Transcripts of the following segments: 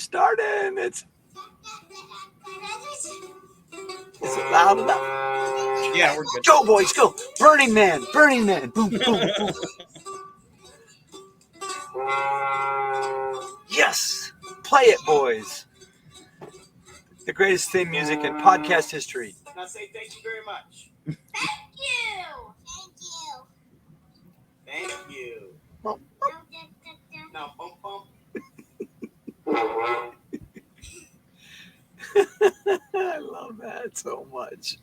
starting. Is it loud enough? Yeah, we're good. Go, boys, go. Burning Man. Burning Man. Boom, boom, boom. Yes. Play it, boys. The greatest theme music in podcast history. Now say thank you very much. Thank you. Thank you. Thank you. Well, Now, bump, bump. I love that so much.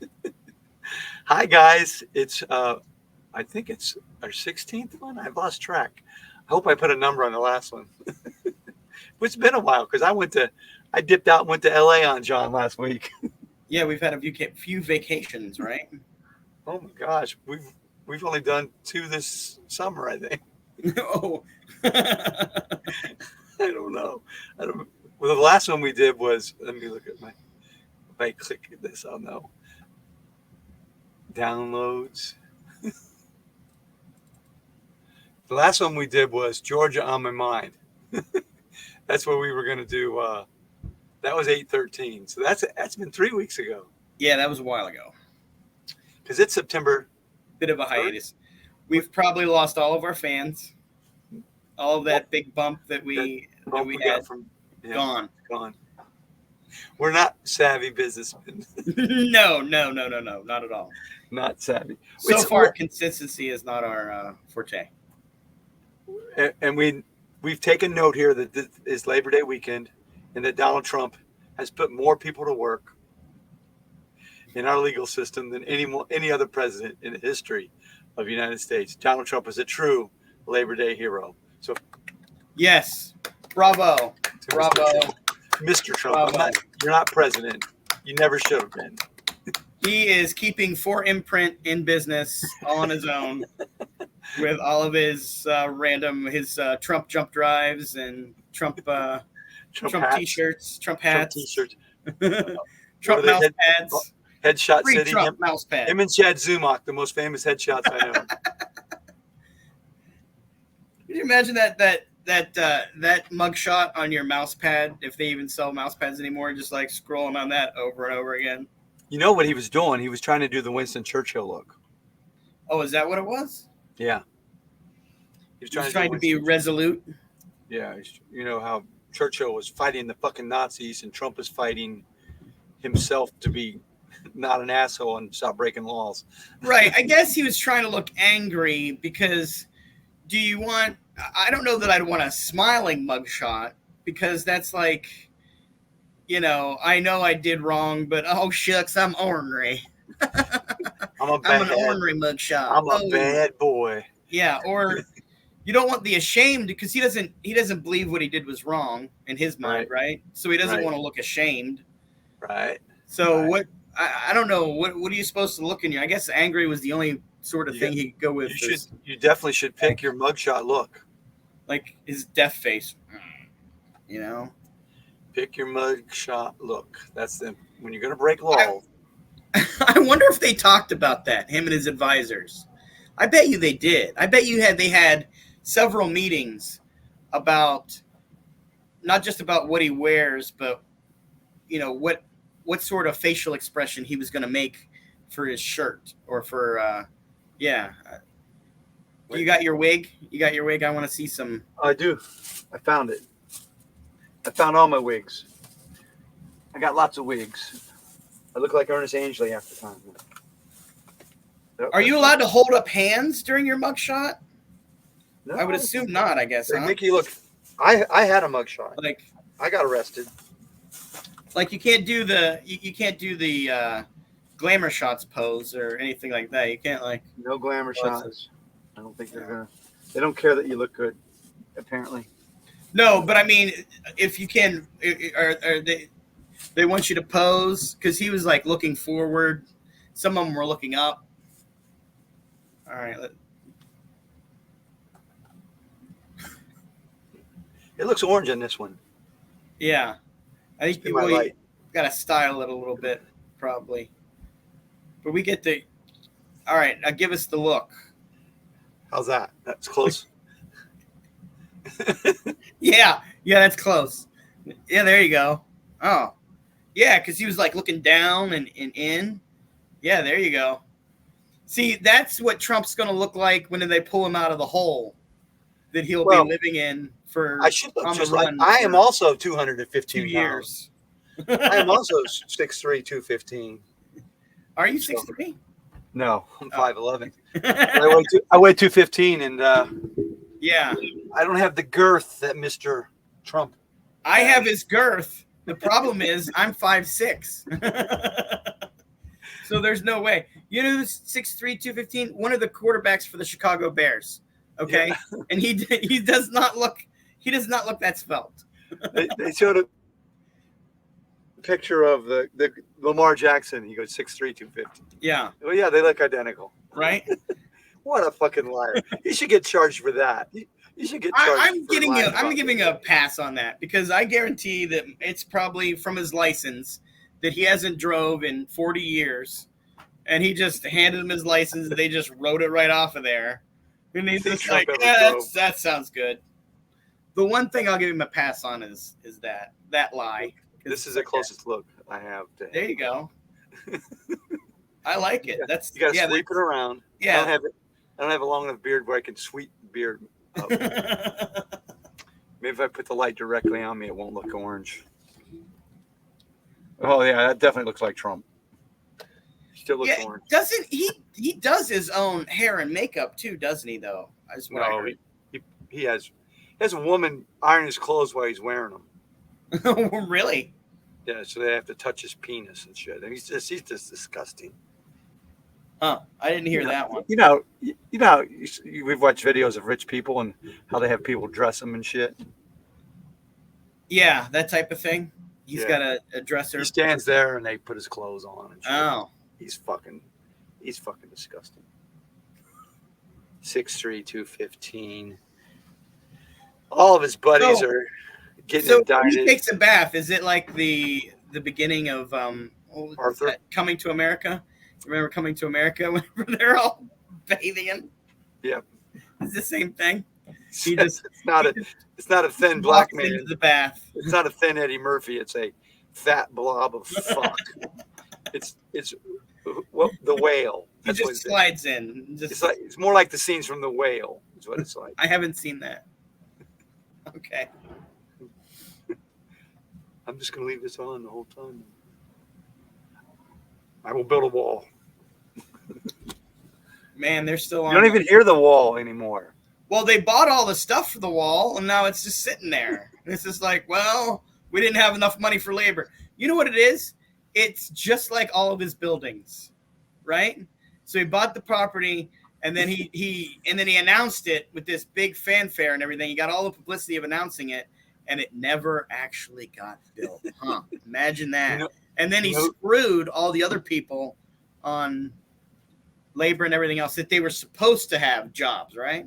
Hi, guys. It's I think it's our 16th one. I've lost track. I hope I put a number on the last one. It's been a while because I dipped out and went to LA on John last week. Yeah, we've had a few vacations, right? Oh my gosh, we've only done 2 this summer, I think. Oh. I don't know. Well, the last one we did was, let me look at if I click this, I'll know. Downloads. The last one we did was Georgia on My Mind. That's what we were going to do. That was 8/13. So that's been 3 weeks ago. Yeah, that was a while ago. Because it's September. Bit of a hiatus. We've probably lost all of our fans. All of that big bump that we had from gone. We're not savvy businessmen. No, not at all. Not savvy. So far, consistency is not our forte. And we've taken note here that this is Labor Day weekend and that Donald Trump has put more people to work in our legal system than any other president in the history of the United States. Donald Trump is a true Labor Day hero. So, yes, bravo, Mr. Trump. You're not president. You never should have been. He is keeping 4imprint in business all on his own with all of his his Trump jump drives and Trump t-shirts, Trump hats, t-shirts, Trump mouse pads, headshot free city. Trump mouse pad. Him and Chad Zumach, the most famous headshots I know. Can you imagine that mugshot on your mouse pad, if they even sell mouse pads anymore, just like scrolling on that over and over again? You know what he was doing? He was trying to do the Winston Churchill look. Oh, is that what it was? Yeah. He was trying to be resolute. Yeah. You know how Churchill was fighting the fucking Nazis and Trump is fighting himself to be not an asshole and stop breaking laws. Right. I guess he was trying to look angry because I don't know that I'd want a smiling mugshot because that's like, I know I did wrong, but oh shucks, I'm ornery. I'm an ornery mugshot. I'm a bad boy. Yeah, or you don't want the ashamed because he doesn't believe what he did was wrong in his mind, right? So he doesn't want to look ashamed. Right. So what? I don't know. What are you supposed to look in you? I guess angry was the only sort of thing he could go with. You definitely should pick your mugshot look. Like his death face. Pick your mugshot look. That's when you're going to break laws. I wonder if they talked about that, him and his advisors. I bet you they did. I bet they had several meetings about not just about what he wears, but what sort of facial expression he was going to make for his shirt or for You got your wig? I want to see some. I do. I found it. I found all my wigs. I got lots of wigs. I look like Ernest Angley half the time. Are you allowed to hold up hands during your mugshot? No. I would assume not, I guess. They make you look. I had a mugshot. Like I got arrested. Like you can't do the glamour shots pose or anything like that. You can't no glamour shots. I don't think they're gonna. They don't care that you look good, apparently. No, but I mean, if you can, are they want you to pose because he was like looking forward. Some of them were looking up. All right. It looks orange in this one. Yeah, I think you got to style it a little bit, probably. But we get the. All right, now give us the look. How's that? That's close. Yeah, that's close. Yeah, there you go. Oh, yeah, because he was like looking down and in. Yeah, there you go. See, that's what Trump's going to look like when they pull him out of the hole that he'll be Well, living in I should look on the just like run I am for also 2 215 pounds. years. I am also 6'3", 215. Are you So 6'3"? no, I'm Oh. 5'11". I weigh 215, and Yeah, I don't have the girth that Mr. Trump. I have his girth. The problem is I'm 5'6". So there's no way. You know who's 6'3", 215? One of the quarterbacks for the Chicago Bears. Okay, Yeah. and he does not look that svelte. They showed a picture of the Lamar Jackson. He goes 6'3", 250. Yeah, Well, yeah, they look identical. right. What a fucking liar! You should get charged for that. You should get charged. I'm for getting lying I'm about giving this. a pass on that because I guarantee that it's probably from his license that he hasn't drove in 40 years, and he just handed him his license and they just wrote it right off of there, and he's think just Trump like, ever yeah, drove. that sounds good. The one thing I'll give him a pass on is that lie. This is the closest look I have to him. There you go. I like it. That's You got to sweep it around. Yeah. I don't have a long enough beard where I can sweep the beard up. Maybe if I put the light directly on me, it won't look orange. Oh yeah, that definitely looks like Trump. Still looks orange. Doesn't he does his own hair and makeup too, doesn't he? Though, that's what I No, heard. he has a woman iron his clothes while he's wearing them. Really? Yeah, so they have to touch his penis and shit. And he's just disgusting. Huh? I didn't hear that one. We've watched videos of rich people and how they have people dress them and shit. Yeah, that type of thing. He's got a dresser. He stands there and they put his clothes on and shit. Oh, He's fucking disgusting. 6'3", 215. All of his buddies are getting indicted. When he takes a bath, is it like the beginning of Arthur? Coming to America? Remember Coming to America whenever they're all bathing in? Yep. It's the same thing. It's not a thin black man into the bath. It's not a thin Eddie Murphy. It's a fat blob of fuck. it's the Whale. He just slides in. It's more like the scenes from The Whale. Is what it's like. I haven't seen that. Okay. I'm just gonna leave this on the whole time. I will build a wall. Man, they're still on. You don't even hear the wall anymore. Well, they bought all the stuff for the wall, and now it's just sitting there. And it's just like, well, we didn't have enough money for labor. You know what it is? It's just like all of his buildings, right? So he bought the property, and then he announced it with this big fanfare and everything. He got all the publicity of announcing it, and it never actually got built. Huh? Imagine that. And then he screwed all the other people on labor and everything else that they were supposed to have jobs, right?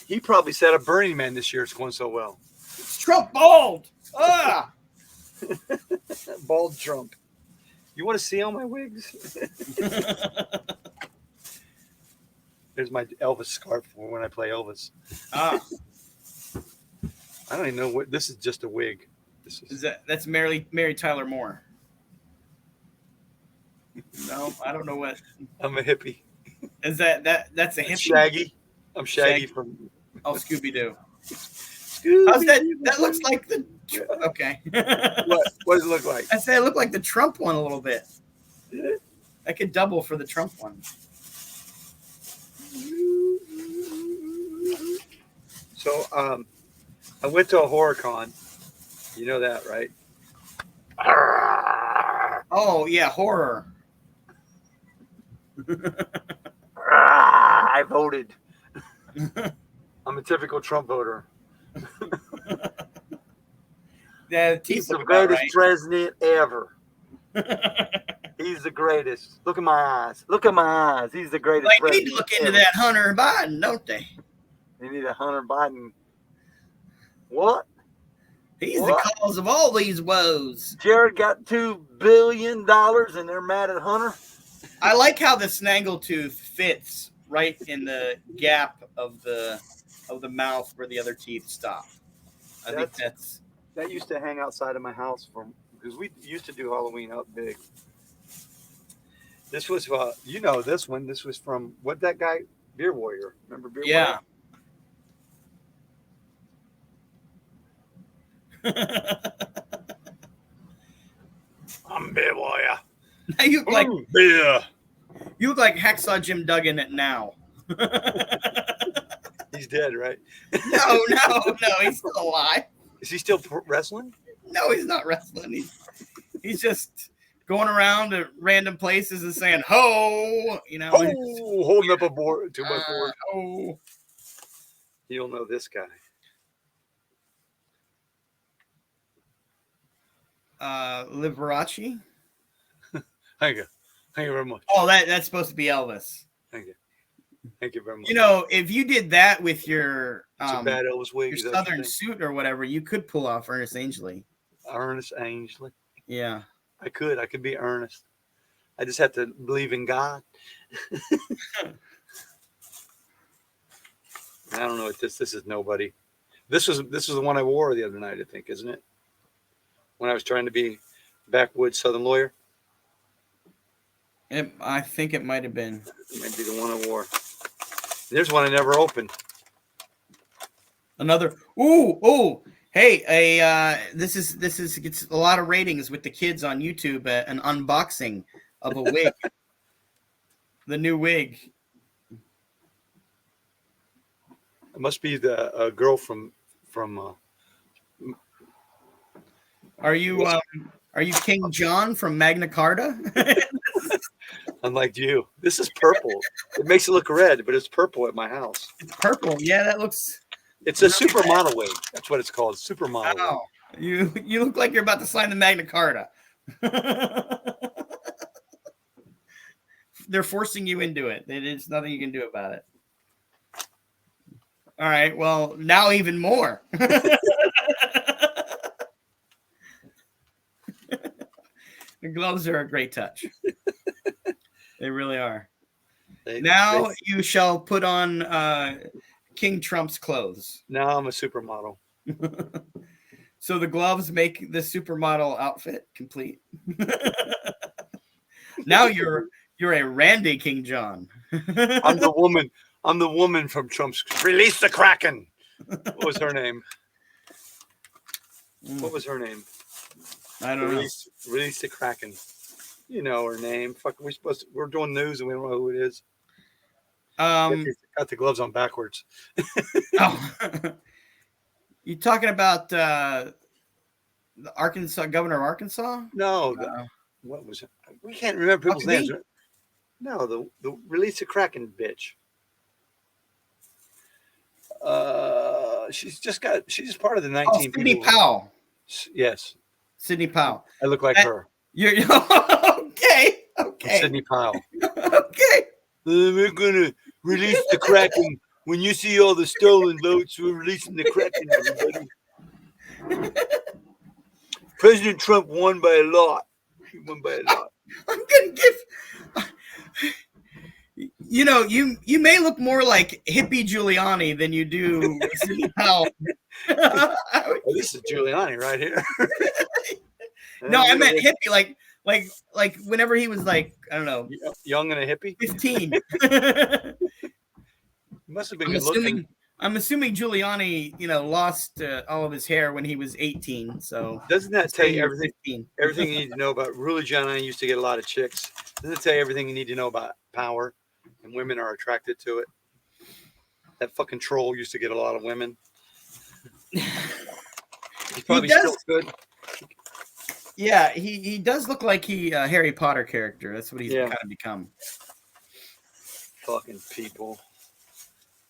He probably said a Burning Man this year. It's going so well. It's Trump bald. Ah, Bald Trump. You want to see all my wigs? There's my Elvis scarf for when I play Elvis. ah. I don't even know what this is. Just a wig. That's Mary Tyler Moore. No, I don't know what. I'm a hippie. Is that's a hippie? Shaggy. I'm Shaggy from. Oh, Scooby Doo. How's that? That looks like the. Okay. What does it look like? I say it looked like the Trump one a little bit. I could double for the Trump one. So, I went to a horror con. You know that, right? Oh yeah, horror. I voted. I'm a typical Trump voter. Yeah, He's the greatest president ever. He's the greatest. Look at my eyes. Look at my eyes. He's the greatest Like, president. they need to look into that Hunter Biden, don't they? They need a Hunter Biden. What? He's the cause of all these woes. Jared got $2 billion and they're mad at Hunter. I like how the snaggletooth fits right in the gap of the mouth where the other teeth stop. I think that's That used to hang outside of my house because we used to do Halloween up big. This was, you know, this one. This was from what that guy, Beer Warrior. Remember Beer Yeah. Warrior? I'm Beer Warrior. Now you look like Ooh, beer. Hacksaw Jim Duggan now. He's dead, right? No, he's still alive. Is he still wrestling? No, he's not wrestling. He's just going around to random places and saying "ho," you know. Oh, holding up a board, 2x4. Oh, You don't know this guy. Liberace. Thank you. Thank you very much. Oh, that's supposed to be Elvis. Thank you. Thank you very much. You know, if you did that with your It's a bad Elvis wig. your is that what you southern think? suit or whatever, you could pull off Ernest Angley. Ernest Angley. Yeah. I could be Ernest. I just have to believe in God. I don't know what this is. Nobody. This was the one I wore the other night, I think, isn't it? When I was trying to be backwoods Southern lawyer. I think it might have been. It might be the one I wore. There's one I never opened. Another. Ooh. Hey, this gets a lot of ratings with the kids on YouTube. An unboxing of a wig. The new wig. It must be the girl from. Are you King John from Magna Carta? Unlike you, this is purple. It makes it look red, but it's purple at my house. It's purple. Yeah, that looks. It's a supermodel wig. That's what it's called. Supermodel. Wow. You look like you're about to sign the Magna Carta. They're forcing you into it. There's nothing you can do about it. All right. Well, now even more. The gloves are a great touch. They really are. Now you shall put on King Trump's clothes. Now I'm a supermodel. So the gloves make the supermodel outfit complete. Now you're a Randy King John. I'm the woman. I'm the woman from Trump's. Release the Kraken. What was her name? What was her name? I don't know. Release the Kraken. You know her name. Fuck, we're doing news and we don't know who it is. Got the gloves on backwards. Oh. You talking about the Arkansas governor of Arkansas? No, what was it? We can't remember people's names. No, the Release the Kraken bitch. She's just part of the 19 Sidney people. Powell. Yes. Sidney Powell. I look like her. You're okay. I'm Sidney Powell. Okay. We're gonna release the Kraken. When you see all the stolen votes, we're releasing the Kraken, everybody. President Trump won by a lot. He won by a lot. I'm gonna give. You know, you may look more like hippie Giuliani than you do Sidney Powell. Well, this is Giuliani right here. No, I meant hippie, like whenever he was like, I don't know, young and a hippie. 15. Must have been good looking. I'm assuming Giuliani, lost all of his hair when he was 18. So doesn't that tell you everything? 15. Everything you need to know about Rudy Giuliani used to get a lot of chicks. Doesn't it tell you everything you need to know about power? And women are attracted to it. That fucking troll used to get a lot of women. He's probably still good. Yeah, he does look like a Harry Potter character. That's what he's kind of become. Fucking people.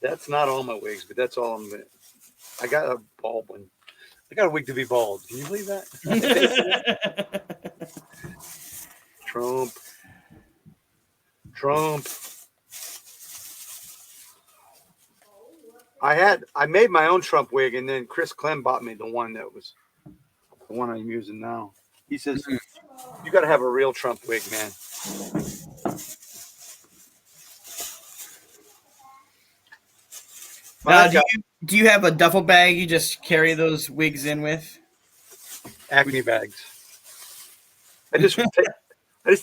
That's not all my wigs, but that's all I'm. I got a bald one. I got a wig to be bald. Can you believe that? Trump. I made my own Trump wig, and then Chris Clem bought me the one that was the one I'm using now. He says, "You got to have a real Trump wig, man." Now, do you have a duffel bag you just carry those wigs in with? Acne bags. I just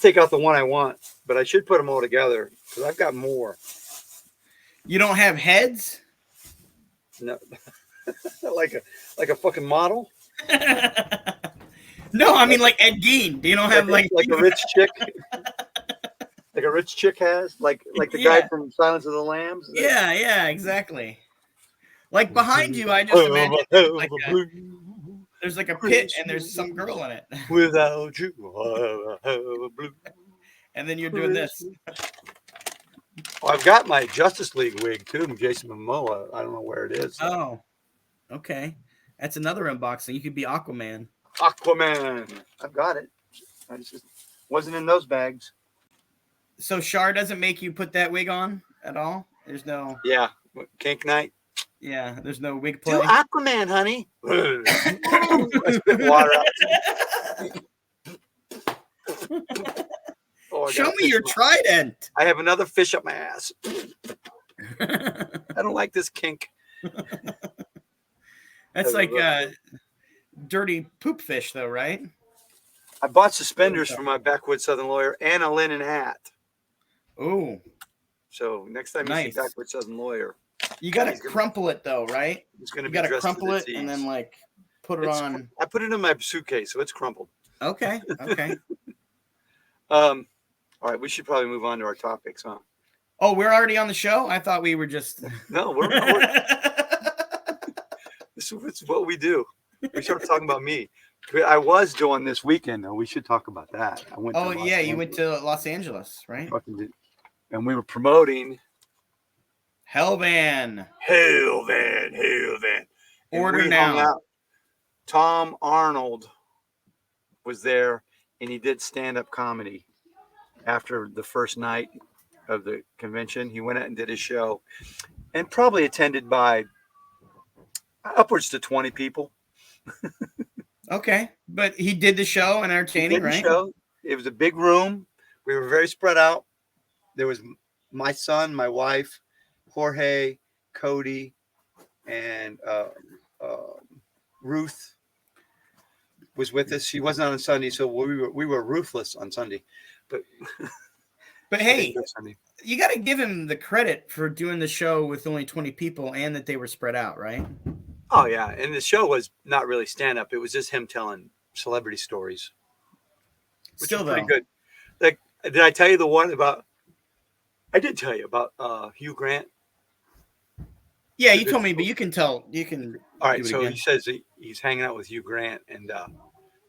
take out the one I want, but I should put them all together because I've got more. You don't have heads? No, like a fucking model. No, I mean like Ed Gein. Do you don't have like a rich chick? Like a rich chick has, like the guy from Silence of the Lambs. Yeah, exactly. Like behind you, I just imagine there's like a pit and there's some girl in it. Without you, I have a blue. And then you're doing this. Oh, I've got my Justice League wig too, from Jason Momoa. I don't know where it is. Oh, okay. That's another unboxing. You could be Aquaman. Aquaman. I've got it. I just wasn't in those bags. So Shar doesn't make you put that wig on at all? There's no... Yeah. Kink night. Yeah, there's no wig play. Do Aquaman, honey. I spit water out. Oh, show me your trident. I have another fish up my ass. I don't like this kink. That's like dirty poop fish, though, right? I bought suspenders for my backwoods Southern lawyer and a linen hat. Oh. So next time you see backwoods Southern lawyer, you got to crumple it, though, right? It's going to be. You got to crumple it and then like put it on. I put it in my suitcase, so it's crumpled. Okay. All right, we should probably move on to our topics, huh? Oh, we're already on the show? I thought we were just... No, we're recording. This is what we do. We started talking about me. I was doing this weekend, though. We should talk about that. I went. You went to Los Angeles, right? And we were promoting Hellvan. Order now. Tom Arnold was there, and he did stand-up comedy. After the first night of the convention, he went out and did his show, and probably attended by upwards to 20 people. Okay, but he did the show and entertaining, right? It was a big room. We were very spread out. There was my son, my wife, Jorge, Cody, and Ruth was with us. She wasn't on Sunday, so we were ruthless on Sunday. But hey, you got to give him the credit for doing the show with only 20 people and that they were spread out, right? Oh, yeah. And the show was not really stand-up. It was just him telling celebrity stories. Which Still, pretty good. Like, did I tell you the one about... I did tell you about Hugh Grant. Yeah, you told me, but you can tell. You can... All right, so he says he's hanging out with Hugh Grant, and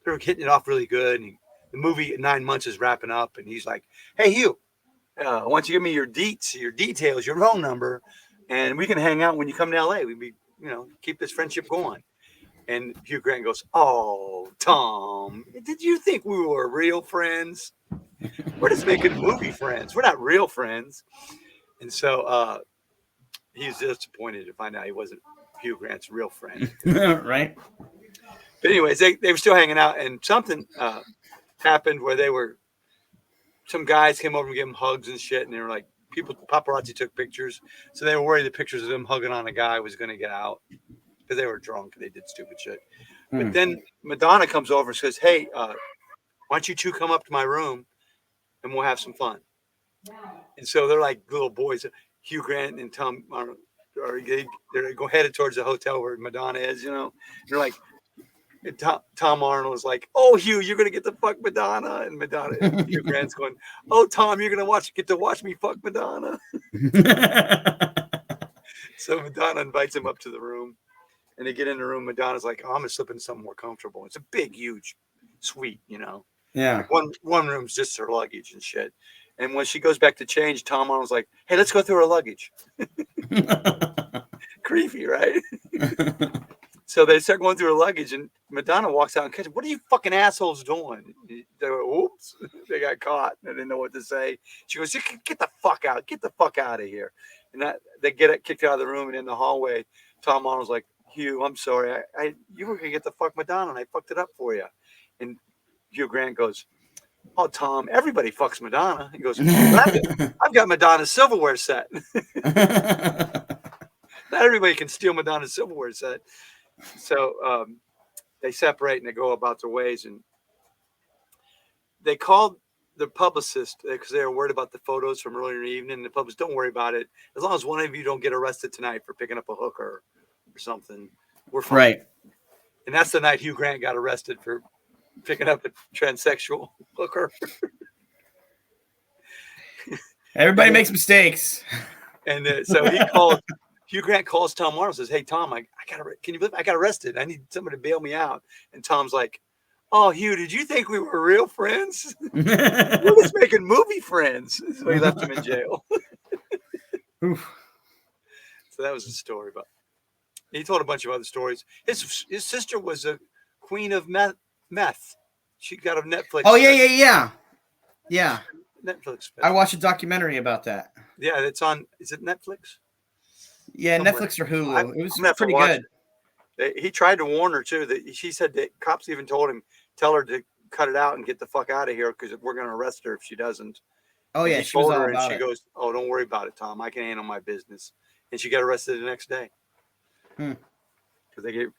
they're hitting it off really good, and the movie 9 months is wrapping up, and he's like, "Hey, Hugh, why don't you give me your details, your phone number, and we can hang out when you come to LA. We be, keep this friendship going." And Hugh Grant goes, "Oh, Tom, did you think we were real friends? We're just making movie friends. We're not real friends." And so he's disappointed to find out he wasn't Hugh Grant's real friend. Right. But anyways, they were still hanging out, and something happened where some guys came over and gave him hugs and shit, and they were like, paparazzi took pictures, so they were worried the pictures of him hugging on a guy was going to get out because they were drunk and they did stupid shit. But then Madonna comes over and says, "Hey, why don't you two come up to my room and we'll have some fun?" And so they're like little boys. Hugh Grant and Tom they're headed towards the hotel where Madonna is. They're like, Tom Arnold is like, "Oh, Hugh, you're gonna get to fuck Madonna," and Hugh Grant's going, "Oh, Tom, you're gonna get to watch me fuck Madonna." So Madonna invites him up to the room, and they get in the room. Madonna's like, "Oh, I'm gonna slip in something more comfortable." It's a big, huge suite, Yeah. Like one room's just her luggage and shit. And when she goes back to change, Tom Arnold's like, "Hey, let's go through her luggage." Creepy, right? So they start going through her luggage, and Madonna walks out and catches, "What are you fucking assholes doing?" They go, "Oops," they got caught. They didn't know what to say. She goes, "Get the fuck out! Get the fuck out of here!" And they get kicked out of the room, and in the hallway, Tom Arnold's like, "Hugh, I'm sorry. You were gonna get the fuck Madonna, and I fucked it up for you." And Hugh Grant goes, "Oh, Tom, everybody fucks Madonna." He goes, "I've got Madonna's silverware set." Not everybody can steal Madonna's silverware set. So they separate and they go about their ways. And they called the publicist because they were worried about the photos from earlier in the evening. The publicist, don't worry about it. As long as one of you don't get arrested tonight for picking up a hooker or something, we're fine. Right. And that's the night Hugh Grant got arrested for picking up a transsexual hooker. Everybody makes mistakes. And so Hugh Grant calls Tom Arnold and says, "Hey, Tom, can you believe I got arrested? I need somebody to bail me out." And Tom's like, "Oh, Hugh, did you think we were real friends? We're just making movie friends." So he left him in jail. So that was his story. But he told a bunch of other stories. His sister was a queen of meth. She got a Netflix. Oh, yeah. Netflix. I watched a documentary about that. Yeah, it's on. Is it Netflix? Yeah, Somewhere. Netflix or Hulu. It was pretty watch good. He tried to warn her too. That she said that cops even told him, "Tell her to cut it out and get the fuck out of here because we're going to arrest her if she doesn't." Oh yeah, she was all about it. And she goes, "Oh, don't worry about it, Tom. I can handle my business." And she got arrested the next day because they gave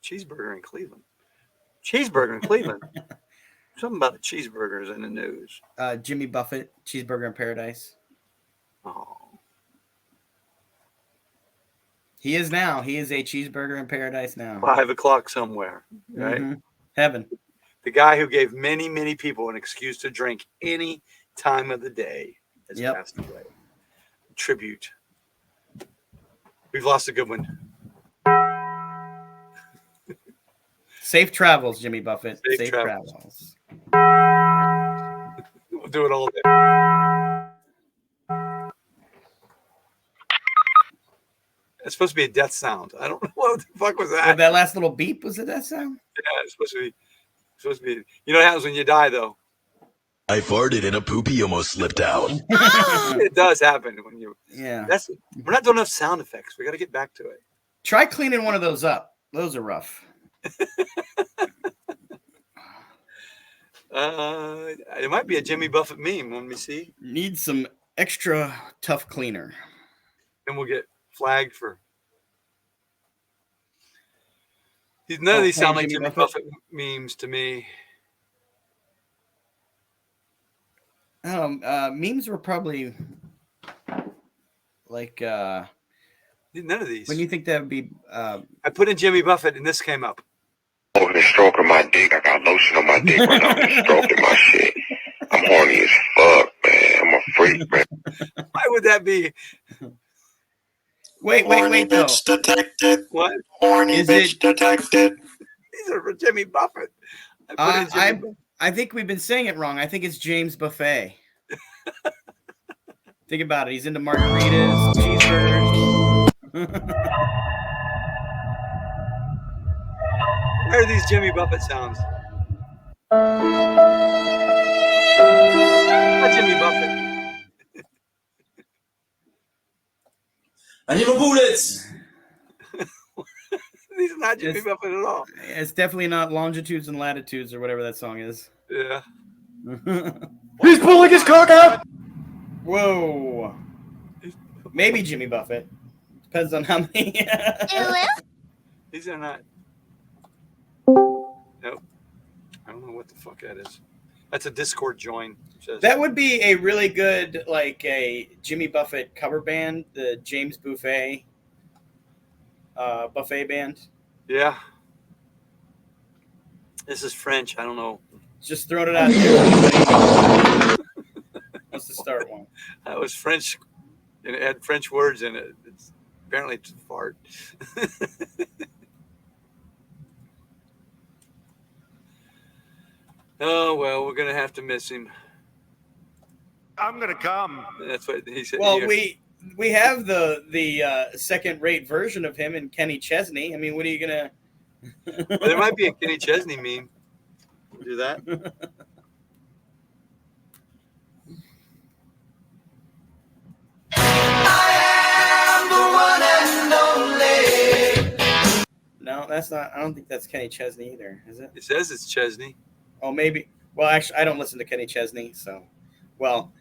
cheeseburger in Cleveland. Something about the cheeseburgers in the news. Jimmy Buffett, Cheeseburger in Paradise. Oh. He is now. He is a cheeseburger in paradise now. 5 o'clock somewhere, right? Mm-hmm. Heaven. The guy who gave many, many people an excuse to drink any time of the day has passed away. Tribute. We've lost a good one. Safe travels, Jimmy Buffett. Safe travels. We'll do it all day. It's supposed to be a death sound. I don't know what the fuck was that. Well, that last little beep was a death sound? Yeah, it's supposed to be. You know what happens when you die, though? I farted and a poopy almost slipped out. It does happen when you. Yeah. We're not doing enough sound effects. We got to get back to it. Try cleaning one of those up. Those are rough. It might be a Jimmy Buffett meme. Let me see. Need some extra tough cleaner. And we'll get flagged for. None of these sound like Jimmy Buffett memes to me. Memes were probably like. None of these. When you think that would be? I put in Jimmy Buffett, and this came up. Over the stroke of my dick, I got lotion on my dick right now. I'm stroking my shit. I'm horny as fuck, man. I'm a freak, man. Why would that be? Wait, though. Bitch detected. What? Horny bitch detected. These are for Jimmy Buffett. I think we've been saying it wrong. I think it's James Buffet. Think about it. He's into margaritas, cheeseburgers. Where are these Jimmy Buffett sounds? Not Jimmy Buffett. I need my bullets. These are not Jimmy Buffett at all. It's definitely not Longitudes and Latitudes or whatever that song is. Yeah. He's pulling his cock out. Whoa. Maybe Jimmy Buffett. Depends on how many. These are not. Nope. I don't know what the fuck that is. That's a Discord join. That would be a really good, like a Jimmy Buffett cover band, the James Buffet Buffet band. Yeah. This is French. I don't know. Just throwing it out there. Wants to start one. That was French, and it had French words in it. Apparently it's a fart. Oh, well, we're going to have to miss him. I'm gonna come. That's what he said. Well, we have the second-rate version of him in Kenny Chesney. I mean, what are you going to... Well, there might be a Kenny Chesney meme. We'll do that. No, that's not. I don't think that's Kenny Chesney either, is it? It says it's Chesney. Oh, maybe. Well, actually, I don't listen to Kenny Chesney, so. Well,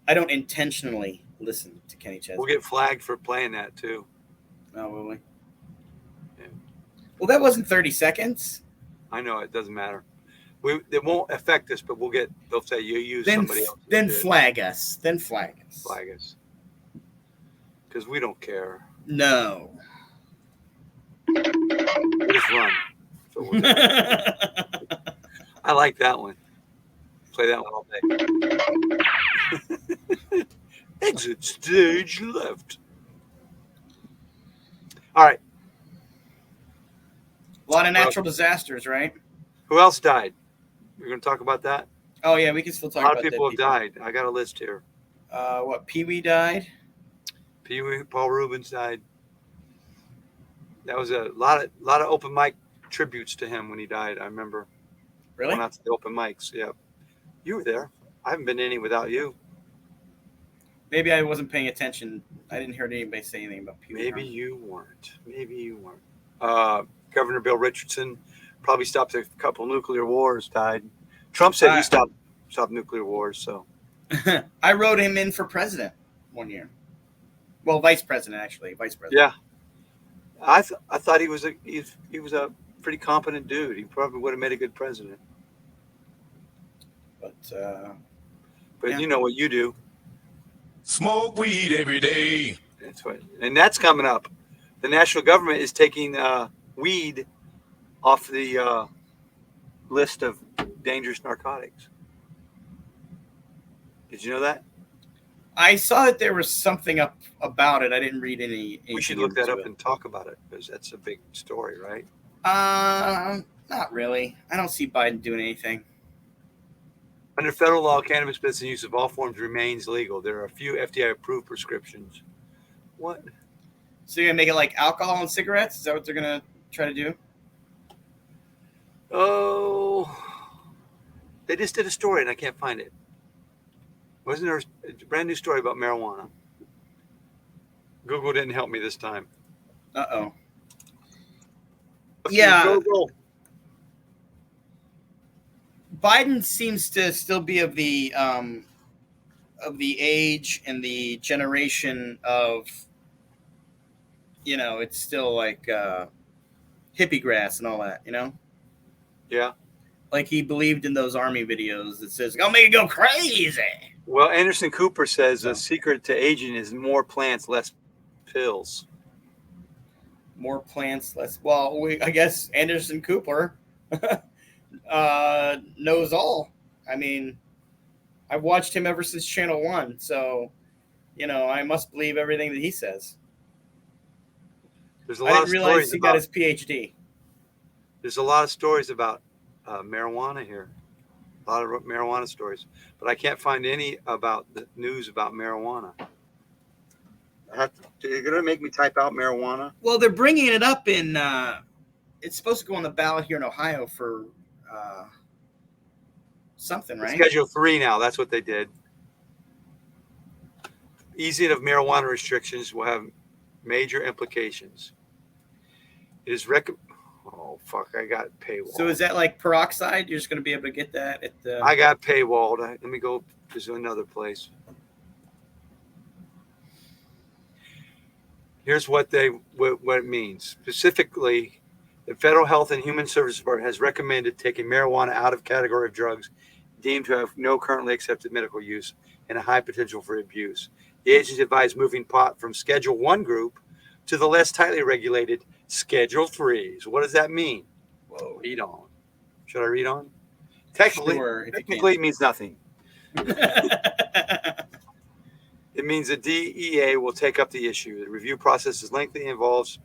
I don't intentionally listen to Kenny Chesney. We'll get flagged for playing that, too. Oh, will we? Yeah. Well, that wasn't 30 seconds. I know it doesn't matter. It won't affect us, but they'll say you use Then somebody else. then flag us. Then flag us. Flag us. Because we don't care. No. We'll just run. So we'll do. I like that one. Play that one all day. Exit stage left. All right. A lot of natural disasters, right? Who else died? We're going to talk about that. Oh yeah, we can still talk A lot about of people dead have died. I got a list here. What? Pee Wee died. Pee Wee, Paul Rubens died. That was a lot of open mic tributes to him when he died. I remember. Really? Went out to the open mics. Yeah, you were there. I haven't been to any without you. Maybe I wasn't paying attention. I didn't hear anybody say anything about Pee Wee. Maybe you weren't. Governor Bill Richardson probably stopped a couple nuclear wars. Died. Trump said he stopped nuclear wars. So I wrote him in for president one year. Well, vice president actually. Vice president. yeah, I thought he was a pretty competent dude. He probably would have made a good president. But yeah. You know what you do. Smoke weed every day. That's right. And that's coming up. The national government is taking weed off the list of dangerous narcotics. Did you know that? I saw that there was something up about it. I didn't read any. We should look that up and talk about it because that's a big story, right? Not really. I don't see Biden doing anything. Under federal law, cannabis business and use of all forms remains legal. There are a few FDA-approved prescriptions. What? So you're gonna make it like alcohol and cigarettes? Is that what they're gonna try to do? Oh, they just did a story and I can't find it. Wasn't there a brand new story about marijuana? Google didn't help me this time. Uh-oh. Yeah. Google. Biden seems to still be of the age and the generation of, it's still like hippie grass and all that, Yeah. Like he believed in those army videos that says, "I'll make it go crazy." Well, Anderson Cooper says the secret to aging is more plants, less pills. More plants, less. Well, I guess Anderson Cooper knows all. I mean, I've watched him ever since Channel 1, so I must believe everything that he says. There's a lot of stories he got his PhD. There's a lot of stories about marijuana here. A lot of marijuana stories, but I can't find any about the news about marijuana. You're going to make me type out marijuana? Well, they're bringing it up in. It's supposed to go on the ballot here in Ohio for something, right? Schedule 3 now. That's what they did. Easing of marijuana restrictions will have major implications. It is Oh, fuck. I got paywalled. So is that like peroxide? You're just going to be able to get that at the... I got paywalled. Let me go to another place. Here's what it means. Specifically, the Federal Health and Human Services Department has recommended taking marijuana out of category of drugs deemed to have no currently accepted medical use and a high potential for abuse. The agency advised moving pot from Schedule 1 group to the less tightly regulated Schedule 3. So what does that mean? Whoa, read on. Should I read on? Technically, it means nothing. It means the DEA will take up the issue. The review process is lengthy and involves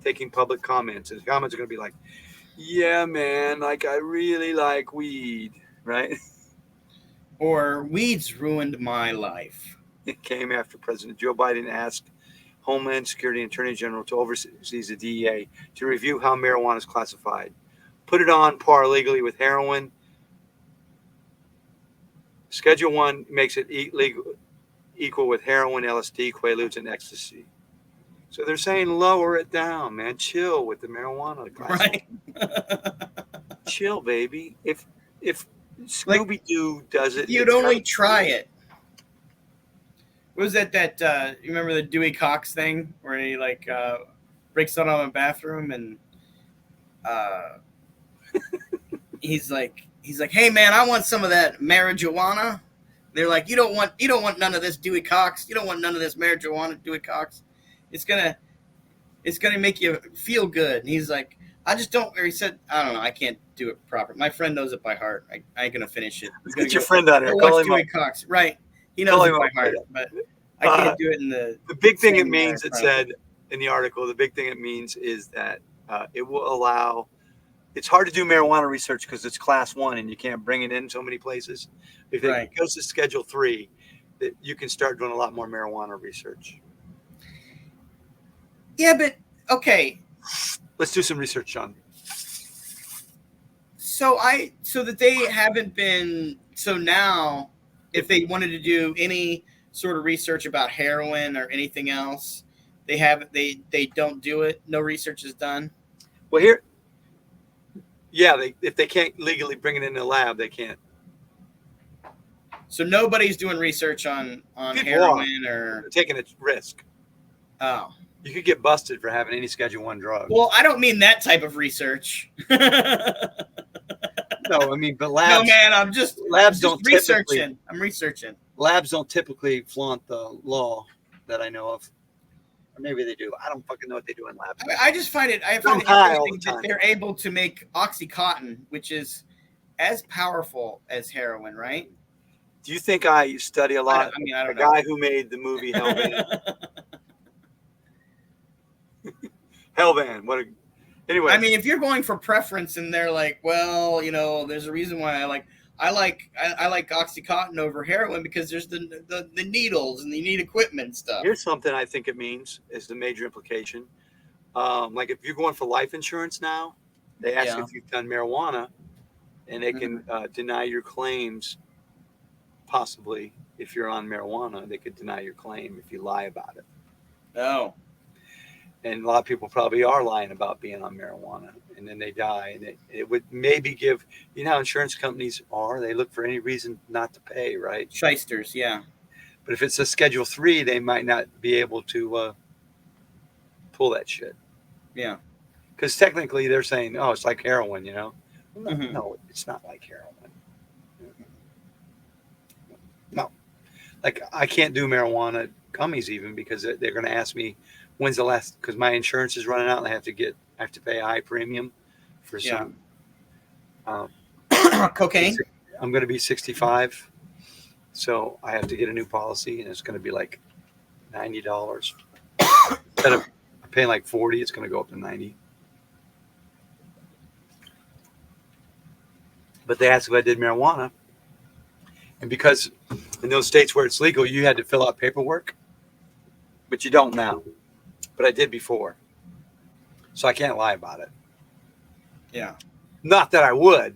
taking public comments. And the comments are going to be like, yeah, man, like I really like weed, right? Or weeds ruined my life. It came after President Joe Biden asked Homeland Security and Attorney General to oversee the DEA to review how marijuana is classified. Put it on par legally with heroin. Schedule 1 makes it equal with heroin, LSD, Quaaludes, and ecstasy. So they're saying lower it down, man. Chill with the marijuana class. Right. Chill, baby. If Scooby-Doo does it, you'd only try it. What was that you remember the Dewey Cox thing where he breaks out on a bathroom and he's like, hey man, I want some of that marijuana. They're like, you don't want none of this Dewey Cox. You don't want none of this marijuana, Dewey Cox. It's gonna make you feel good. And he's like, I just don't. Or he said, I don't know, I can't do it proper. My friend knows it by heart. I ain't gonna finish it. Let's get your friend on here. Go Call watch him Dewey up. Cox. Right. He Call knows it him by up. heart, but I can't do it in the big thing it same means, it proper. said in the article, the big thing it means is that it will allow. It's hard to do marijuana research because it's class 1 and you can't bring it in so many places. If it Right. goes to Schedule 3, that you can start doing a lot more marijuana research. Yeah, but okay. Let's do some research, John. So that they haven't been. So now, if they wanted to do any sort of research about heroin or anything else, they haven't. They don't do it. No research is done. Well, here, yeah, if they can't legally bring it in the lab, they can't. So nobody's doing research on People heroin They're or taking a risk. oh. You could get busted for having any Schedule 1 drug. Well, I don't mean that type of research. No, I mean, but labs. No, man, I'm just don't researching. typically. I'm researching. Labs don't typically flaunt the law that I know of. Or maybe they do. I don't fucking know what they do in labs. I just find it. I find it high all interesting the time. that they're able to make OxyContin, which is as powerful as heroin, right? Do you think I study a lot? I mean, I don't the know. guy who made the movie Hellman. Hellman. Anyway. I mean, if you're going for preference, and they're like, well, there's a reason why I like OxyContin over heroin because there's the needles and you need equipment and stuff. Here's something I think it means is the major implication. Like if you're going for life insurance now, they ask if you've done marijuana, and they can deny your claims. Possibly, if you're on marijuana, they could deny your claim if you lie about it. Oh. And a lot of people probably are lying about being on marijuana, and then they die. And it would maybe give, how insurance companies are. They look for any reason not to pay, right? Shysters, yeah. But if it's a Schedule 3, they might not be able to pull that shit. Yeah. Because technically they're saying, oh, it's like heroin, Well, no, it's not like heroin. No. Like I can't do marijuana gummies even because they're going to ask me when's the last, because my insurance is running out and I have to pay a high premium for some cocaine. I'm going to be 65, so I have to get a new policy, and it's going to be like $90 instead of paying like $40. It's going to go up to $90. But they asked if I did marijuana, and because in those states where it's legal, you had to fill out paperwork, but you don't now. But I did before, so I can't lie about it. Yeah. Not that I would.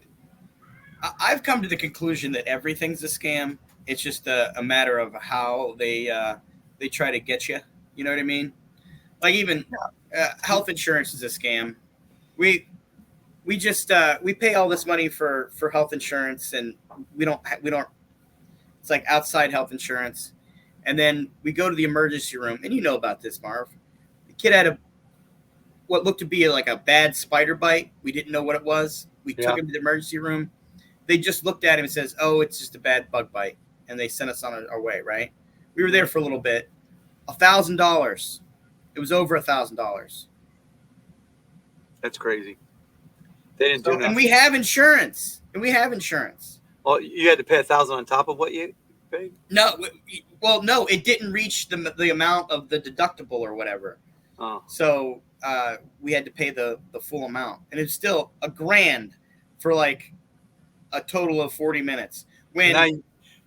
I've come to the conclusion that everything's a scam. It's just a matter of how they try to get you. You know what I mean? Like even health insurance is a scam. We just we pay all this money for health insurance, and we don't. It's like outside health insurance, and then we go to the emergency room, and you know about this, Marv. The kid had what looked to be like a bad spider bite. We didn't know what it was. We took him to the emergency room. They just looked at him and says, "Oh, it's just a bad bug bite," and they sent us on our way. Right? We were there for a little bit. $1,000. It was over $1,000. That's crazy. They didn't do nothing. And we have insurance. Well, you had to pay $1,000 on top of what you paid? No, no, it didn't reach the amount of the deductible or whatever. Oh. So we had to pay the full amount, and it's still $1,000 for like a total of 40 minutes. When now,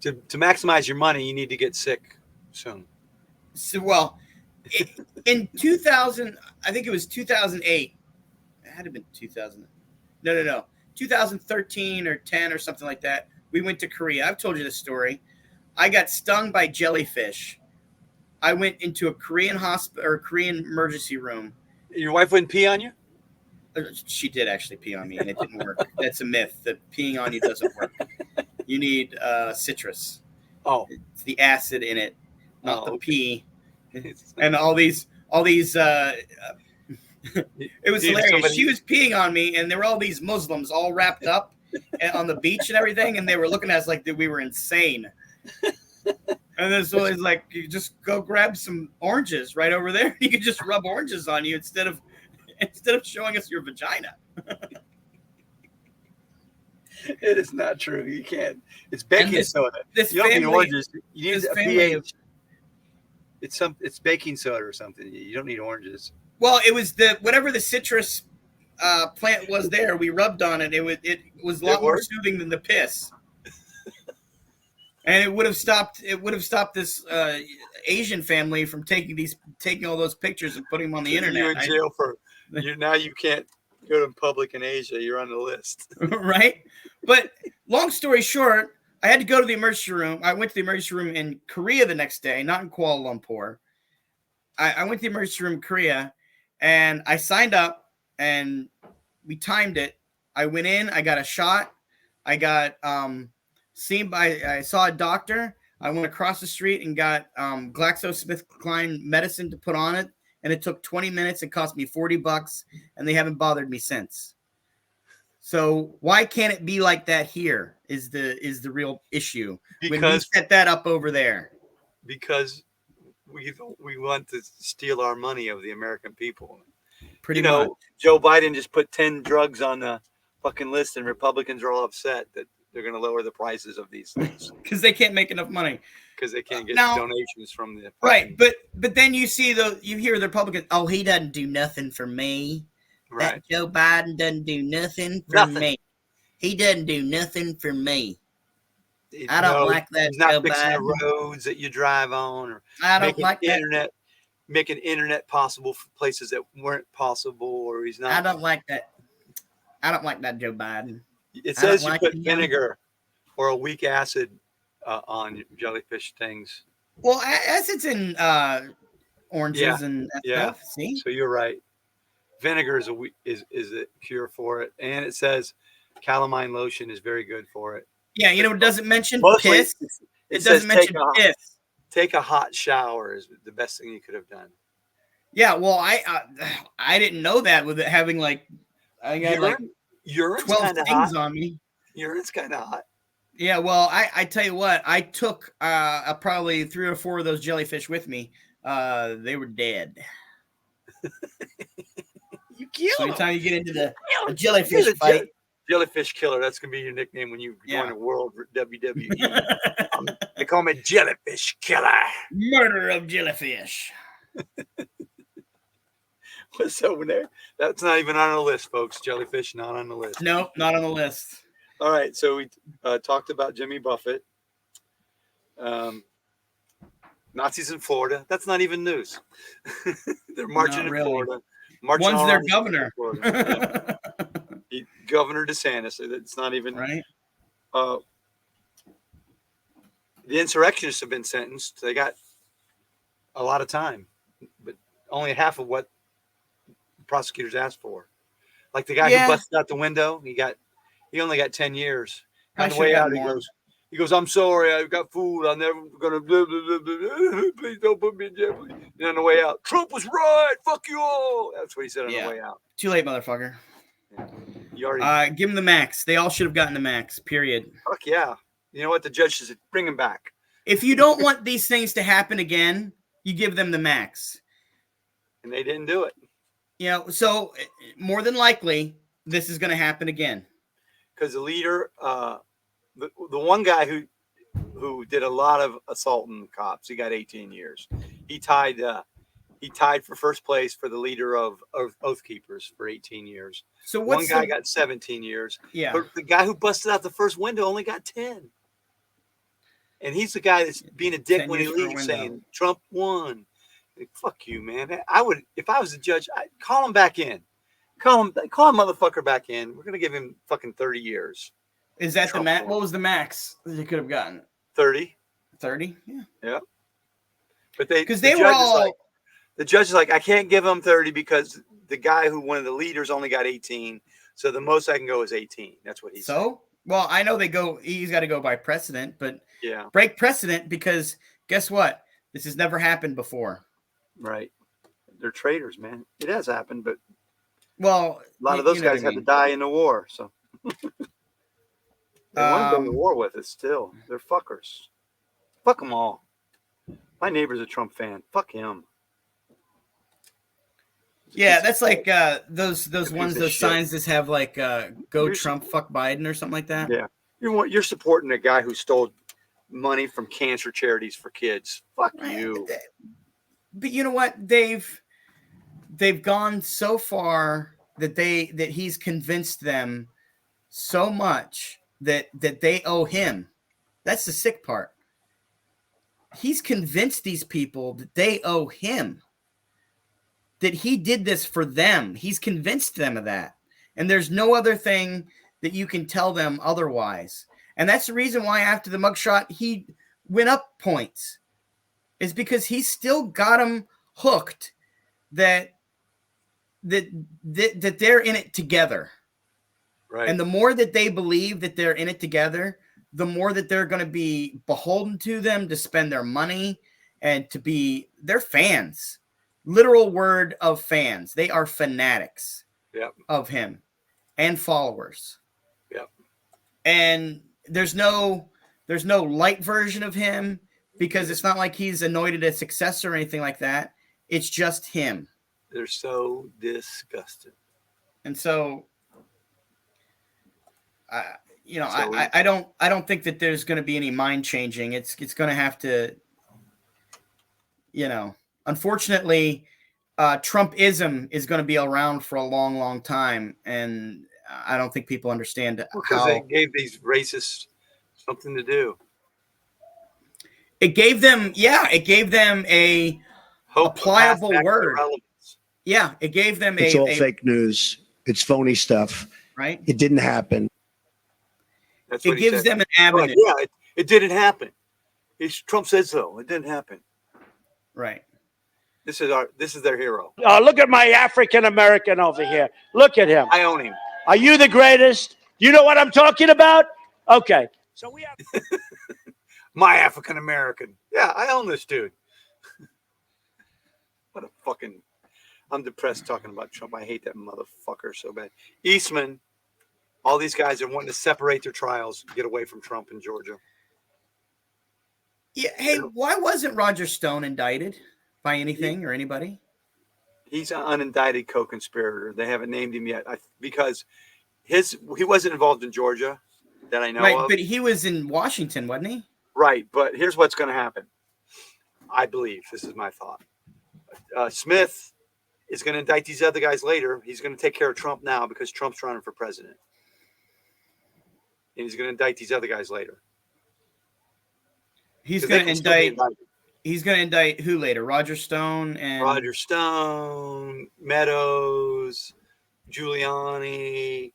to maximize your money, you need to get sick soon. In 2000, I think it was 2008. It had to have been 2000. No. 2013 or 10 or something like that. We went to Korea. I've told you this story. I got stung by jellyfish. I went into a Korean hospital or Korean emergency room. Your wife wouldn't pee on you? She did actually pee on me, and it didn't work. That's a myth. That peeing on you doesn't work. You need citrus. Oh, it's the acid in it, not the okay. pee. And all these It was Either hilarious. somebody- She was peeing on me, and there were all these Muslims all wrapped up on the beach and everything, and they were looking at us like that we were insane. And then so it's like, you just go grab some oranges right over there. You could just rub oranges on you instead of showing us your vagina. It is not true. You can't. It's baking this- soda. This You don't need family, oranges. You need this a family of- pH. It's baking soda or something. You don't need oranges. well, it was whatever the citrus plant was there. We rubbed on it. It was a lot more worked? soothing than the piss. And it would have stopped. It would have stopped this Asian family from taking all those pictures and putting them on the You're internet. in jail for. Now you can't go to public in Asia. You're on the list. Right? But long story short, I had to go to the emergency room. I went to the emergency room in Korea the next day, not in Kuala Lumpur. I went to the emergency room in Korea, and I signed up, and we timed it. I went in. I got a shot. I got I saw a doctor. I went across the street and got GlaxoSmithKline medicine to put on it, and it took 20 minutes. It cost me $40, and they haven't bothered me since. So why can't it be like that here? Is the real issue when we Because set that up over there? because we want to steal our money of the American people. Pretty you know, much. Joe Biden just put 10 drugs on the fucking list, and Republicans are all upset that they're going to lower the prices of these things Because they can't make enough money. because they can't get Now- donations from the Right, but then you hear the Republicans, oh, he doesn't do nothing for me. right. That Joe Biden doesn't do nothing for Nothing. me. He doesn't do nothing for me. I don't like that, He's not Joe fixing the Biden. roads that you drive on, or I don't making like that. making internet possible for places that weren't possible, or he's not. I don't like that. I don't like that Joe Biden. It I don't says you like put the, vinegar or a weak acid on jellyfish things. Well, acid's in oranges Yeah, and that yeah. stuff. See? So you're right. Vinegar is a cure for it, and it says calamine lotion is very good for it. Yeah, you know, it doesn't mention Mostly, piss. It doesn't mention piss. take a hot shower is the best thing you could have done. Yeah, well, I didn't know that with it having like I got like Urine's 12 kind of things hot. on me. Urine's kind of hot. Yeah, well, I tell you what, I took probably 3 or 4 of those jellyfish with me. They were dead. You kill So them. anytime you get into a jellyfish fight, Jellyfish killer. That's gonna be your nickname when you Yeah. join a world WWE. They call me Jellyfish Killer. murder of jellyfish. What's over there? That's not even on the list, folks. Jellyfish not on the list. No, not on the list. All right, so we talked about Jimmy Buffett. Nazis in Florida. That's not even news. They're marching Not in really. Florida. Marching One's all their around governor. Florida. Yeah. Governor DeSantis. It's not even. Right? The insurrectionists have been sentenced. They got a lot of time, but only half of what prosecutors asked for. Like the guy Yeah. who busted out the window, he only got 10 years. I On the should've way out, gotten more. he goes, I'm sorry, I've got food. I'm never gonna blah, blah, blah, blah, blah. Please don't put me in jail. And on the way out, Trump was right. Fuck you all. That's what he said on Yeah. the way out. Too late, motherfucker. You already Give them the max. They all should have gotten the max, period. fuck yeah. You know what? The judge said, bring him back. If you don't want these things to happen again, you give them the max. And they didn't do it. You know, so more than likely, this is going to happen again. Because the leader, the one guy who did a lot of assaulting cops, he got 18 years. He tied for first place for the leader of Oath Keepers for 18 years. So One what's guy got 17 years. yeah? But the guy who busted out the first window only got 10. And he's the guy that's being a dick 10 when he years for a leaves, window. saying Trump won. Like, fuck you, man. I would, if I was a judge, I'd call him back in. Call motherfucker back in. We're gonna give him fucking 30 years. Is that the Trump max? won. What was the max that you could have gotten? 30. 30? Yeah. But they Because the they were judge is all like, the judge is like, I can't give him 30 because the guy who one of the leaders only got 18. So the most I can go is 18. That's what he said. so. Well, I know he's got to go by precedent, but Yeah, break precedent because guess what? This has never happened before. right. They're traitors, man. It has happened, but Well, A lot of those guys had to die in the war, so they want to go to war with us still. They're fuckers. Fuck them all. My neighbor's a Trump fan. Fuck him. Yeah, that's like those ones, those shit. signs that have like "Go Trump, fuck Biden" or something like that. Yeah, you're supporting a guy who stole money from cancer charities for kids. Fuck you. But you know what? They've gone so far that he's convinced them so much that they owe him. That's the sick part. He's convinced these people that they owe him, that he did this for them. He's convinced them of that. And there's no other thing that you can tell them otherwise. And that's the reason why after the mugshot, he went up points, is because he still got them hooked that they're in it together. Right. And the more that they believe that they're in it together, the more that they're going to be beholden to them to spend their money and to be their fans. Literal word of fans. They are fanatics of him and followers. Yep. And there's no light version of him, because it's not like he's anointed a successor or anything like that. It's just him. They're so disgusted. And so, I don't think that there's going to be any mind changing. It's going to have to, unfortunately, Trumpism is going to be around for a long, long time, and I don't think people understand because they gave these racists something to do. It gave them a pliable word. Yeah, it gave them It's all fake news. It's phony stuff. Right? It didn't happen. It gives them an avenue. Yeah, it didn't happen. Trump said so. It didn't happen. Right. This is their hero. Look at my African American over here. Look at him. I own him. Are you the greatest? You know what I'm talking about? Okay. So we have my African American. Yeah, I own this dude. What a fucking... I'm depressed talking about Trump. I hate that motherfucker so bad. Eastman, all these guys are wanting to separate their trials, get away from Trump in Georgia. Yeah. Hey, why wasn't Roger Stone indicted by anything or anybody? He's an unindicted co-conspirator. They haven't named him yet because he wasn't involved in Georgia that I know of. Right, but he was in Washington, wasn't he? Right, but here's what's going to happen. I believe, this is my thought. Smith is going to indict these other guys later. He's going to take care of Trump now because Trump's running for president. And he's going to indict these other guys later. He's going to indict. He's going to indict who later? Roger Stone, Meadows, Giuliani,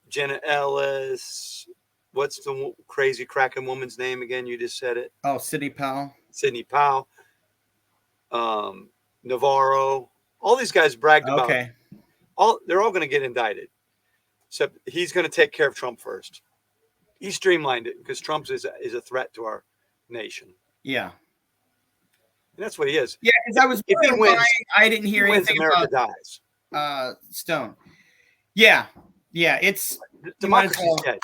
Jenna Ellis. What's the crazy cracking woman's name again? You just said it. Oh, Sidney Powell. Navarro. All these guys bragged about. Okay. They're all going to get indicted. Except he's going to take care of Trump first. He streamlined it because Trump is a threat to our nation. Yeah. And that's what he is. Yeah, because I was if he wins, I didn't hear anything America about dies. Stone. Yeah. It's democracy's dead.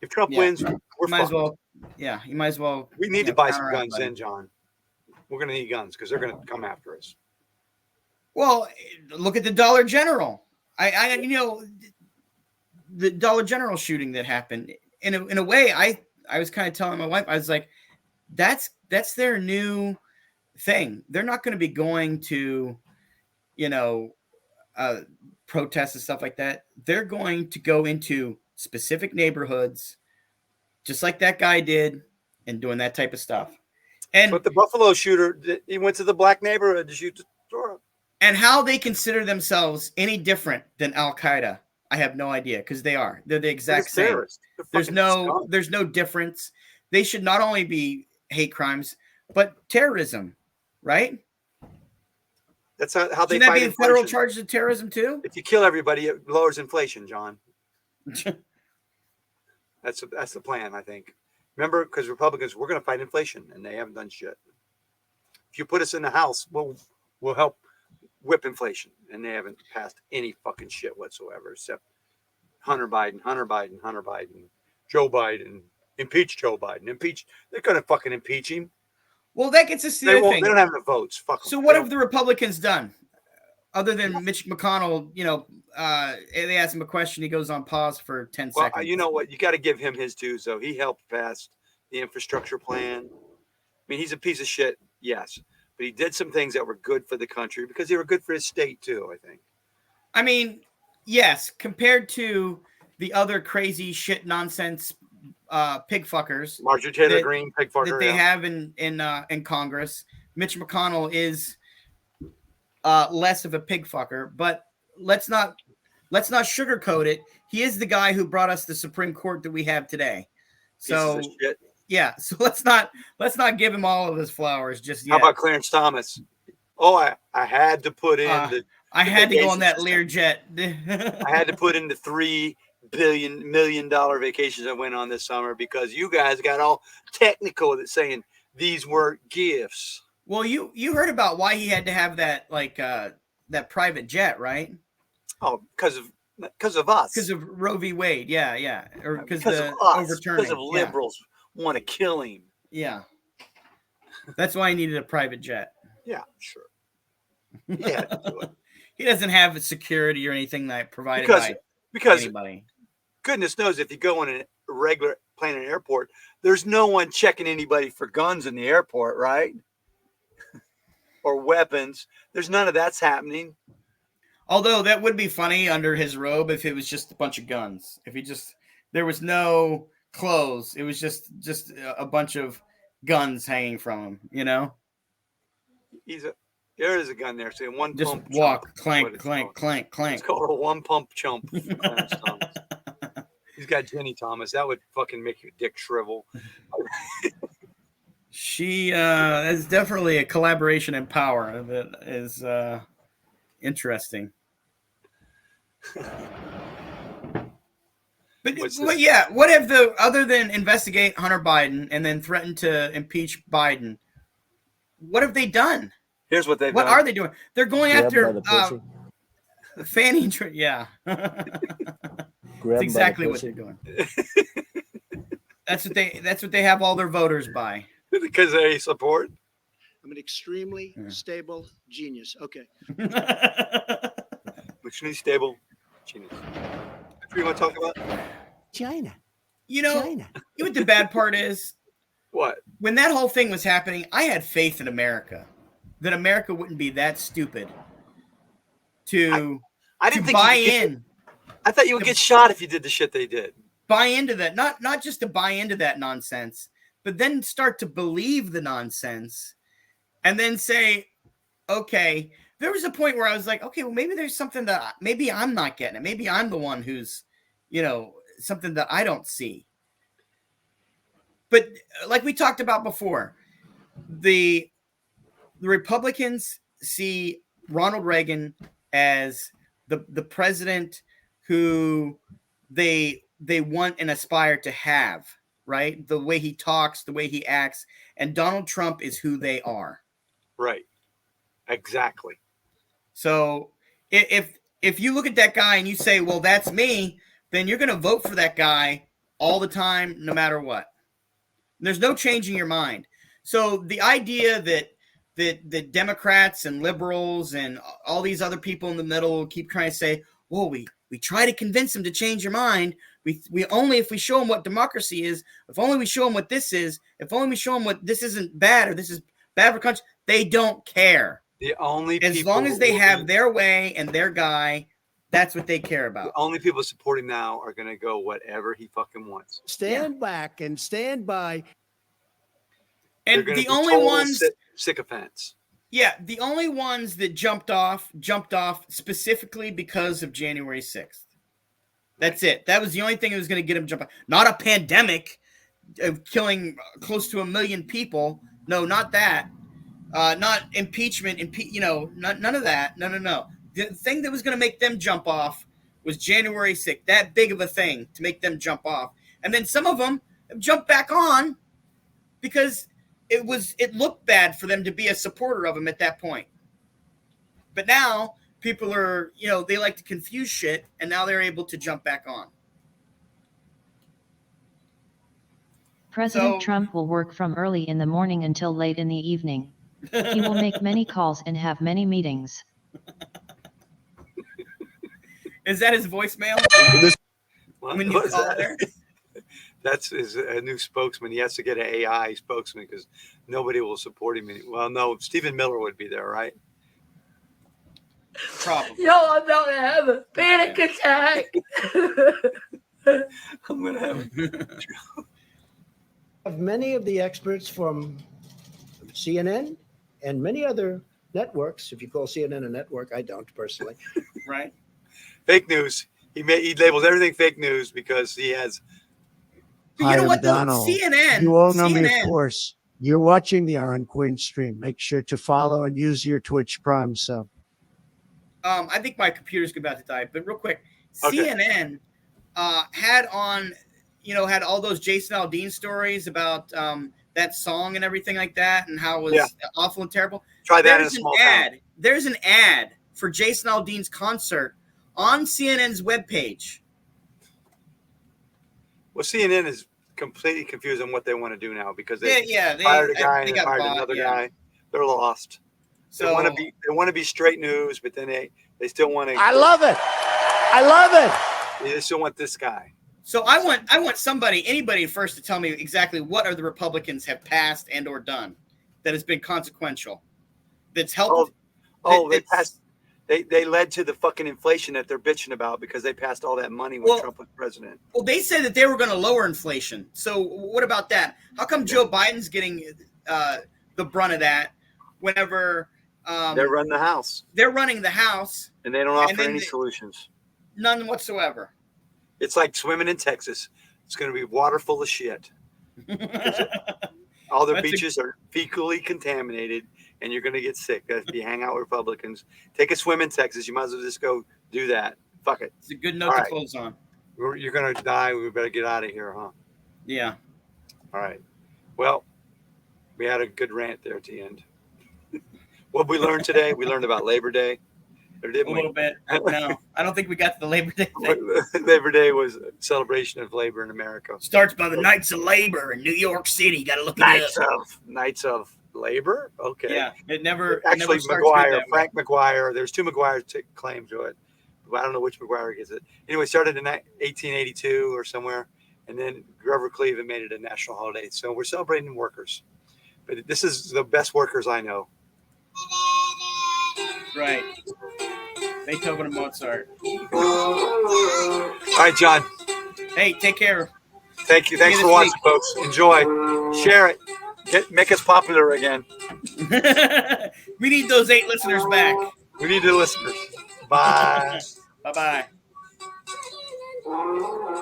If Trump wins, we're might as well. Yeah, you might as well. We need to buy some guns then, John. We're going to need guns because they're going to come after us. Well, look at the Dollar General. The Dollar General shooting that happened. In a way, I was kind of telling my wife, I was like, that's their new thing. They're not going to be going to, protests and stuff like that. They're going to go into specific neighborhoods, just like that guy did, and doing that type of stuff. But the Buffalo shooter, he went to the black neighborhood to shoot the store. And how they consider themselves any different than Al Qaeda, I have no idea, because they're the exact same. There's no difference. They should not only be hate crimes, but terrorism, right? That's how they Shouldn't that fight be federal charges of terrorism too? If you kill everybody, it lowers inflation, John. That's the plan, I think. Remember, because Republicans, we're going to fight inflation, and they haven't done shit. If you put us in the House, we'll help whip inflation, and they haven't passed any fucking shit whatsoever except Hunter Biden, Joe Biden, impeach Joe Biden, impeach. They're gonna fucking impeach him. Well, that gets us to the They other won't. thing. They don't have enough votes. Fuck 'em. So They what don't- have the Republicans done? Other than Mitch McConnell, they ask him a question, he goes on pause for 10 Well, seconds. you know what? You got to give him his dues, though. He helped pass the infrastructure plan. I mean, he's a piece of shit, yes, but he did some things that were good for the country because they were good for his state too. I think. I mean, yes, compared to the other crazy shit nonsense pig fuckers Marjorie Taylor that- Greene, pig fucker, that they yeah. have in Congress, Mitch McConnell is less of a pig fucker, but let's not sugarcoat it. He is the guy who brought us the Supreme Court that we have today. So Pieces of shit. yeah, so let's not give him all of his flowers just yet. How about Clarence Thomas? Oh, I had to put in I had to go on vacation that system. Learjet. I had to put in the $3 million vacations I went on this summer because you guys got all technical with it, saying these weren't gifts. Well, you heard about why he had to have that that private jet, right? Oh, because of us. Because of Roe v. Wade, yeah, or because of the us. overturning. Because of liberals want to kill him. Yeah. That's why he needed a private jet. Yeah, sure. Yeah, do it. He doesn't have security or anything that provided because by anybody. goodness knows if you go on a regular plane in an airport, there's no one checking anybody for guns in the airport, right? Or weapons. There's none of that's happening. Although that would be funny under his robe if it was just a bunch of guns. If there was no clothes, it was just a bunch of guns hanging from him, you know? There is a gun there. So one Just pump walk, chump, clank, clank, clank, clank. It's called a one pump chump. Clarence Thomas. He's got Jenny Thomas. That would fucking make your dick shrivel. She is definitely a collaboration in power that is interesting. But yeah, what have other than investigate Hunter Biden and then threaten to impeach Biden? What have they done? Here's what they've What done. are they doing? They're going Grab after by the pussy. Fannie. Yeah, Grab that's 'em by the exactly what pussy. they're doing. That's what they have all their voters by. Because they support. I'm an extremely stable genius. Okay. Extremely stable. Genius. What do you want to talk about? China. You know what the bad part is? What? When that whole thing was happening, I had faith in America, that America wouldn't be that stupid to I didn't think buy you could get- in. I thought you would get shot if you did the shit they did. Buy into that, not just to buy into that nonsense, but then start to believe the nonsense and then say, okay, there was a point where I was like, okay, well, maybe there's something that maybe I'm not getting it. Maybe I'm the one who's, something that I don't see. But like we talked about before, the Republicans see Ronald Reagan as the president who they want and aspire to have, right? The way he talks, the way he acts, and Donald Trump is who they are. Right. Exactly. So if you look at that guy and you say, well, that's me, then you're going to vote for that guy all the time, no matter what. There's no changing your mind. So the idea that the Democrats and liberals and all these other people in the middle keep trying to say, well, we try to convince them to change your mind. We only if we show them what democracy is, if only we show them what this is, if only we show them what this isn't bad or this is bad for country, they don't care. The only as long as they have their way and their guy, that's what they care about. The only people supporting now are going to go whatever he fucking wants. Stand back and stand by. And the only ones sycophants. Yeah, the only ones that jumped off specifically because of January 6th. That's it. That was the only thing that was going to get them jump off. Not a pandemic of killing close to 1 million people. No, not that. Not impeachment. None of that. No. The thing that was going to make them jump off was January 6th. That big of a thing to make them jump off. And then some of them jumped back on because it looked bad for them to be a supporter of him at that point. But now people are, they like to confuse shit, and now they're able to jump back on. President Trump will work from early in the morning until late in the evening. He will make many calls and have many meetings. Is that his voicemail? When you call there? That's a new spokesman. He has to get an AI spokesman because nobody will support him. Well, no, Stephen Miller would be there, right? Probably. Yo, I'm about to have a panic attack. I'm gonna have. Many of the experts from CNN and many other networks, if you call CNN a network, I don't personally. Right. Fake news. He labels everything fake news because he has. But you know what, though? Donald. CNN. You all know me, of CNN. course. You're watching the Aaron Quinn stream. Make sure to follow and use your Twitch Prime sub. I think my computer's about to die, but real quick, Okay. CNN had on, had all those Jason Aldean stories about that song and everything like that, and how it was awful and terrible. Try that in a small town. There's an ad for Jason Aldean's concert on CNN's webpage. Well, CNN is completely confused on what they want to do now because they they fired a guy and they they got fired bought, another guy. They're lost. So They want to be straight news, but then they still want to. I love it. I love it. They still want this guy. So I want anybody first to tell me exactly what are the Republicans have passed and or done that has been consequential, that's helped. They passed. They led to the fucking inflation that they're bitching about because they passed all that money when Trump was president. Well, they said that they were going to lower inflation. So what about that? How come Joe Biden's getting the brunt of that whenever they're running the House? They're running the House. And they don't offer any solutions. None whatsoever. It's like swimming in Texas. It's going to be water full of shit. All their beaches are fecally contaminated, and you're going to get sick if you hang out with Republicans. Take a swim in Texas. You might as well just go do that. Fuck it. It's a good note to close on. You're going to die. We better get out of here, huh? Yeah. All right. Well, we had a good rant there at the end. What we learned today, we learned about Labor Day. Or didn't a little bit. No, I don't think we got to the Labor Day thing. Labor Day was a celebration of labor in America. Starts by the Knights of Labor in New York City. Got to look it up. Knights of Labor? Okay. Yeah, it never. Actually, it never McGuire, Frank McGuire. There's two McGuires claim to it. I don't know which McGuire gets it. Anyway, started in 1882 or somewhere, and then Grover Cleveland made it a national holiday. So we're celebrating workers. But this is the best workers I know. Right. Beethoven and Mozart. All right, John. Hey, take care. Thank you. Thanks for watching, folks. Enjoy. Share it. Make us popular again. We need those 8 listeners back. We need the listeners. Bye. Bye-bye.